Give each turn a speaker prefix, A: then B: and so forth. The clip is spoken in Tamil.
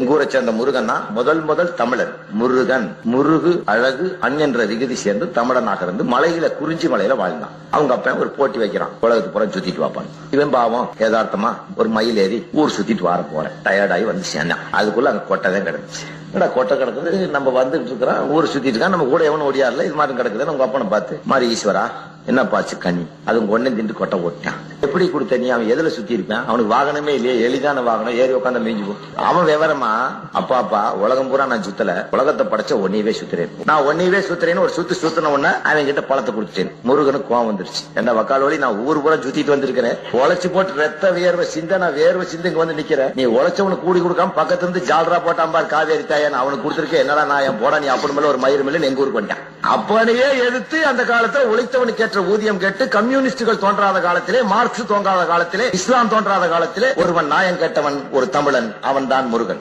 A: ஊரை சேர்ந்த முருகன் முதல் தமிழர் முருகன். முருகு அழகு அன் என்ற விகுதி சேர்ந்து தமிழனாக இருந்து மலையில குறிஞ்சி மலையில வாழ்ந்தான். அவங்க அப்ப ஒரு போட்டி வைக்கிறான், உலகத்து புறம் சுத்திட்டு வாப்பான். இவன் பாவம் யதார்த்தமா ஒரு மயில் ஏறி ஊர் சுத்திட்டு வர போறேன், டயர்டாகி வந்து சேர்ந்தான். அதுக்குள்ள அங்க கொட்டதான் கிடந்துச்சு. கொட்டை கிடக்குது, நம்ம வந்துட்டு இருக்கிறோம், ஊர் சுத்திட்டு இருக்கான், நம்ம கூட எவனும் ஓடியாருல, இது மாதிரி கிடக்குது. உங்க அப்பனை பார்த்து மாதிரி ஈஸ்வரா என்ன பாச்சு கண்ணி, அது ஒன்னே திண்டு கொட்டை ஓட்டான். எப்படி கொடுத்த நீ? அவன் எதுல சுத்தி இருப்பான்? அவனுக்கு வாகனமே இல்லையே, எளிதான வாகனம், ஏறி உட்காந்து மீஞ்சு போ. அவன் விவரமா அப்பா உலகம் பூரா நான் சுத்தல, உலகத்தை படைச்ச ஒன்னையவே சுத்துறேன், நான் ஒன்னையவே சுத்துறேன்னு ஒரு சுத்தின உடனே அவன் கிட்ட பழத்தை குடிச்சிட்டேன். முருகனுக்கு கோவம் வந்துருச்சு. என்ன வக்கால் வழி, நான் ஊர் பூரா சுத்திட்டு வந்திருக்கிறேன், உழைச்சு போட்டு ரத்த வியர்வை சிந்த, நான் வேர்வை சிந்து இங்க வந்து நிக்கிறேன், நீ உழைச்சவனுக்கு கூடி கொடுக்காம பக்கத்துல இருந்து ஜால்ரா போட்டாம்பார் காவேரி தாயன் அவனுக்கு கொடுத்துருக்கேன், என்னடா நான் என் போடா நீ அப்படி மேல ஒரு மயிறு மேல எங்க ஊருக்கு வந்துட்டான். அப்பனையே எதிர்த்து அந்த காலத்துல உழைத்தவனுக்கு ஏற்ற ஊதியம் கேட்டு கம்யூனிஸ்டுகள் தோன்றாத காலத்திலே, மார்க்ஸ் தோன்றாத காலத்திலே, இஸ்லாம் தோன்றாத காலத்திலே ஒருவன் நாயம் கேட்டவன் ஒரு தமிழன், அவன் தான் முருகன்.